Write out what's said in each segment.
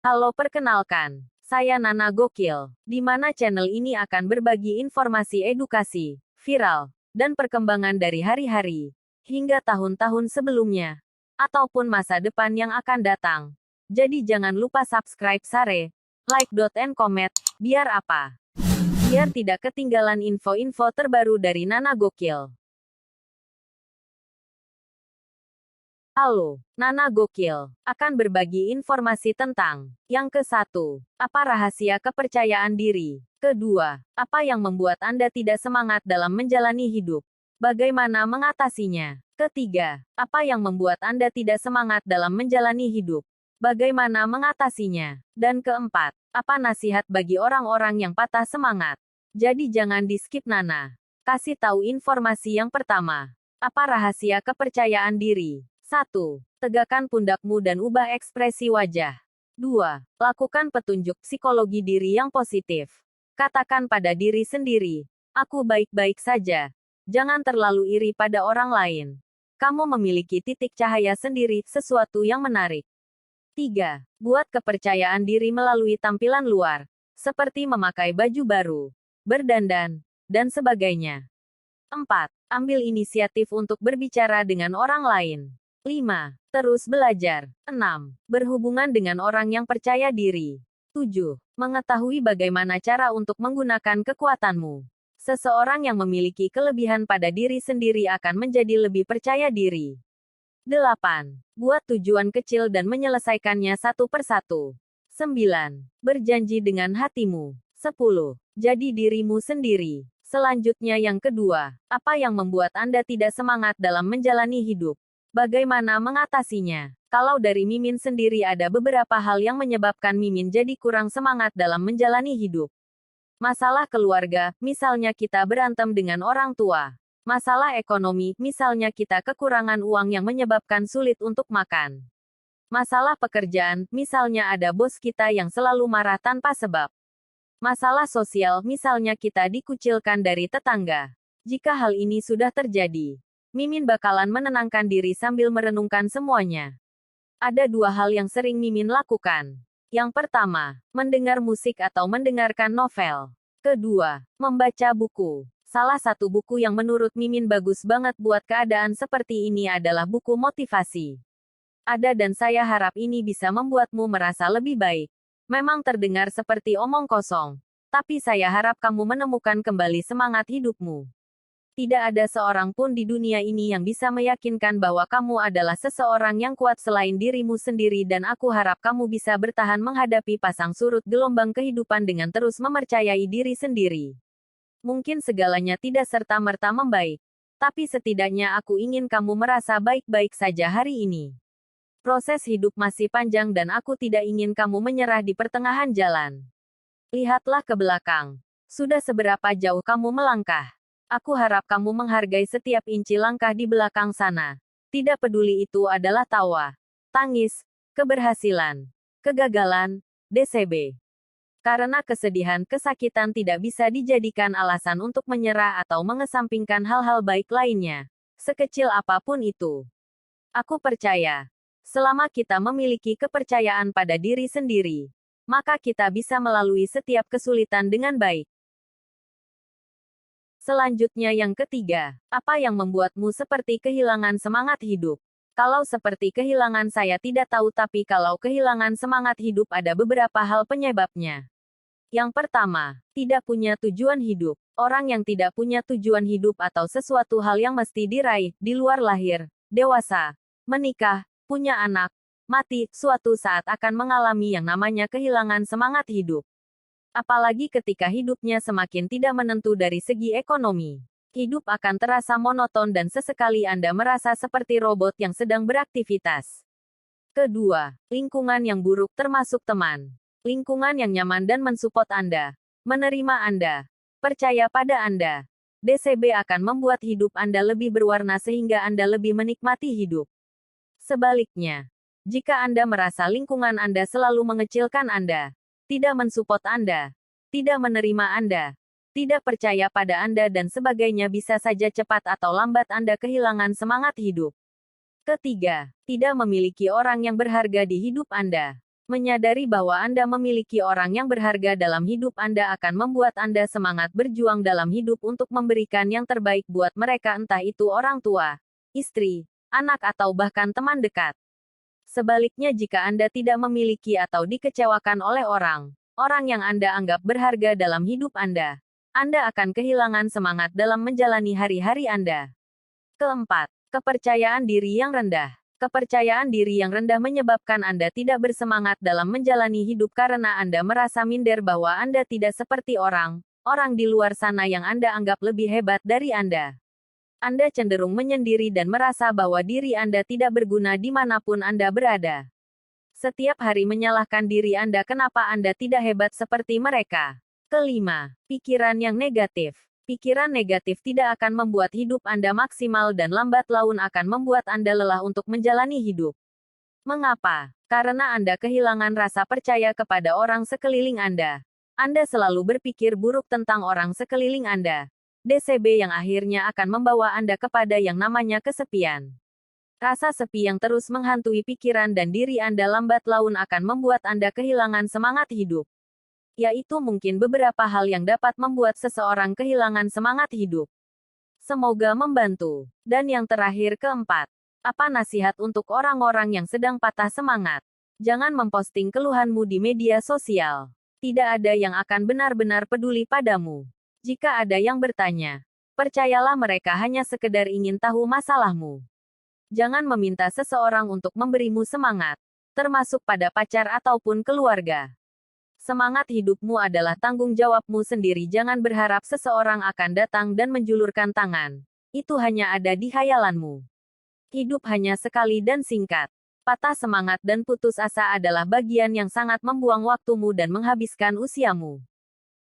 Halo, perkenalkan. Saya Nana Gokil, di mana channel ini akan berbagi informasi edukasi, viral, dan perkembangan dari hari-hari, hingga tahun-tahun sebelumnya, ataupun masa depan yang akan datang. Jadi jangan lupa subscribe Sare, like, and comment, biar apa? Biar tidak ketinggalan info-info terbaru dari Nana Gokil. Halo, Nana Gokil akan berbagi informasi tentang yang ke-1, apa rahasia kepercayaan diri? Kedua, apa yang membuat Anda tidak semangat dalam menjalani hidup? Bagaimana mengatasinya? Ketiga, apa yang membuat Anda tidak semangat dalam menjalani hidup? Bagaimana mengatasinya? Dan keempat, apa nasihat bagi orang-orang yang patah semangat? Jadi jangan di-skip Nana. Kasih tahu informasi yang pertama. Apa rahasia kepercayaan diri? 1. Tegakkan pundakmu dan ubah ekspresi wajah. 2. Lakukan petunjuk psikologi diri yang positif. Katakan pada diri sendiri, aku baik-baik saja. Jangan terlalu iri pada orang lain. Kamu memiliki titik cahaya sendiri, sesuatu yang menarik. 3. Buat kepercayaan diri melalui tampilan luar, seperti memakai baju baru, berdandan, dan sebagainya. 4. Ambil inisiatif untuk berbicara dengan orang lain. 5. Terus belajar. 6. Berhubungan dengan orang yang percaya diri. 7. Mengetahui bagaimana cara untuk menggunakan kekuatanmu. Seseorang yang memiliki kelebihan pada diri sendiri akan menjadi lebih percaya diri. 8. Buat tujuan kecil dan menyelesaikannya satu persatu. 9. Berjanji dengan hatimu. 10. Jadi dirimu sendiri. Selanjutnya yang kedua, apa yang membuat Anda tidak semangat dalam menjalani hidup? Bagaimana mengatasinya? Kalau dari Mimin sendiri ada beberapa hal yang menyebabkan Mimin jadi kurang semangat dalam menjalani hidup. Masalah keluarga, misalnya kita berantem dengan orang tua. Masalah ekonomi, misalnya kita kekurangan uang yang menyebabkan sulit untuk makan. Masalah pekerjaan, misalnya ada bos kita yang selalu marah tanpa sebab. Masalah sosial, misalnya kita dikucilkan dari tetangga. Jika hal ini sudah terjadi, Mimin bakalan menenangkan diri sambil merenungkan semuanya. Ada dua hal yang sering Mimin lakukan. Yang pertama, mendengar musik atau mendengarkan novel. Kedua, membaca buku. Salah satu buku yang menurut Mimin bagus banget buat keadaan seperti ini adalah buku motivasi. Ada dan saya harap ini bisa membuatmu merasa lebih baik. Memang terdengar seperti omong kosong, tapi saya harap kamu menemukan kembali semangat hidupmu. Tidak ada seorang pun di dunia ini yang bisa meyakinkan bahwa kamu adalah seseorang yang kuat selain dirimu sendiri dan aku harap kamu bisa bertahan menghadapi pasang surut gelombang kehidupan dengan terus mempercayai diri sendiri. Mungkin segalanya tidak serta-merta membaik, tapi setidaknya aku ingin kamu merasa baik-baik saja hari ini. Proses hidup masih panjang dan aku tidak ingin kamu menyerah di pertengahan jalan. Lihatlah ke belakang. Sudah seberapa jauh kamu melangkah? Aku harap kamu menghargai setiap inci langkah di belakang sana. Tidak peduli itu adalah tawa, tangis, keberhasilan, kegagalan, DCB. Karena kesedihan, kesakitan tidak bisa dijadikan alasan untuk menyerah atau mengesampingkan hal-hal baik lainnya, sekecil apapun itu. Aku percaya, selama kita memiliki kepercayaan pada diri sendiri, maka kita bisa melalui setiap kesulitan dengan baik. Selanjutnya yang ketiga, apa yang membuatmu seperti kehilangan semangat hidup? Kalau seperti kehilangan saya tidak tahu tapi kalau kehilangan semangat hidup ada beberapa hal penyebabnya. Yang pertama, tidak punya tujuan hidup. Orang yang tidak punya tujuan hidup atau sesuatu hal yang mesti diraih, di luar lahir, dewasa, menikah, punya anak, mati, suatu saat akan mengalami yang namanya kehilangan semangat hidup. Apalagi ketika hidupnya semakin tidak menentu dari segi ekonomi. Hidup akan terasa monoton dan sesekali Anda merasa seperti robot yang sedang beraktivitas. Kedua, lingkungan yang buruk termasuk teman. Lingkungan yang nyaman dan mensupport Anda, menerima Anda, percaya pada Anda. DCB akan membuat hidup Anda lebih berwarna sehingga Anda lebih menikmati hidup. Sebaliknya, jika Anda merasa lingkungan Anda selalu mengecilkan Anda, tidak mensupport Anda, tidak menerima Anda, tidak percaya pada Anda dan sebagainya bisa saja cepat atau lambat Anda kehilangan semangat hidup. Ketiga, tidak memiliki orang yang berharga di hidup Anda. Menyadari bahwa Anda memiliki orang yang berharga dalam hidup Anda akan membuat Anda semangat berjuang dalam hidup untuk memberikan yang terbaik buat mereka, entah itu orang tua, istri, anak, atau bahkan teman dekat. Sebaliknya, jika Anda tidak memiliki atau dikecewakan oleh orang yang Anda anggap berharga dalam hidup Anda akan kehilangan semangat dalam menjalani hari-hari Anda. Keempat, kepercayaan diri yang rendah. Kepercayaan diri yang rendah menyebabkan Anda tidak bersemangat dalam menjalani hidup karena Anda merasa minder bahwa Anda tidak seperti orang di luar sana yang Anda anggap lebih hebat dari Anda. Anda cenderung menyendiri dan merasa bahwa diri Anda tidak berguna dimanapun Anda berada. Setiap hari menyalahkan diri Anda kenapa Anda tidak hebat seperti mereka. Kelima, pikiran yang negatif. Pikiran negatif tidak akan membuat hidup Anda maksimal dan lambat laun akan membuat Anda lelah untuk menjalani hidup. Mengapa? Karena Anda kehilangan rasa percaya kepada orang sekeliling Anda. Anda selalu berpikir buruk tentang orang sekeliling Anda. DCB yang akhirnya akan membawa Anda kepada yang namanya kesepian. Rasa sepi yang terus menghantui pikiran dan diri Anda lambat laun akan membuat Anda kehilangan semangat hidup. Yaitu mungkin beberapa hal yang dapat membuat seseorang kehilangan semangat hidup. Semoga membantu. Dan yang terakhir, keempat. Apa nasihat untuk orang-orang yang sedang patah semangat? Jangan memposting keluhanmu di media sosial. Tidak ada yang akan benar-benar peduli padamu. Jika ada yang bertanya, percayalah mereka hanya sekedar ingin tahu masalahmu. Jangan meminta seseorang untuk memberimu semangat, termasuk pada pacar ataupun keluarga. Semangat hidupmu adalah tanggung jawabmu sendiri. Jangan berharap seseorang akan datang dan menjulurkan tangan. Itu hanya ada di khayalanmu. Hidup hanya sekali dan singkat. Patah semangat dan putus asa adalah bagian yang sangat membuang waktumu dan menghabiskan usiamu.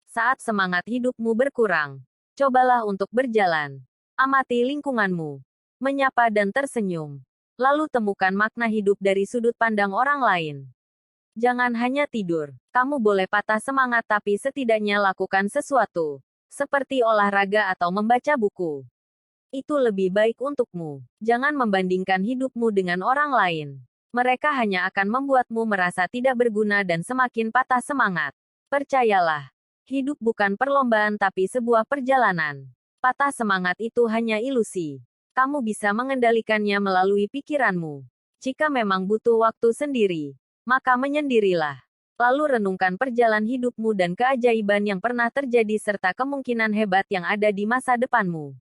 Saat semangat hidupmu berkurang, cobalah untuk berjalan. Amati lingkunganmu. Menyapa dan tersenyum. Lalu temukan makna hidup dari sudut pandang orang lain. Jangan hanya tidur. Kamu boleh patah semangat tapi setidaknya lakukan sesuatu. Seperti olahraga atau membaca buku. Itu lebih baik untukmu. Jangan membandingkan hidupmu dengan orang lain. Mereka hanya akan membuatmu merasa tidak berguna dan semakin patah semangat. Percayalah. Hidup bukan perlombaan tapi sebuah perjalanan. Patah semangat itu hanya ilusi. Kamu bisa mengendalikannya melalui pikiranmu. Jika memang butuh waktu sendiri, maka menyendirilah. Lalu renungkan perjalanan hidupmu dan keajaiban yang pernah terjadi serta kemungkinan hebat yang ada di masa depanmu.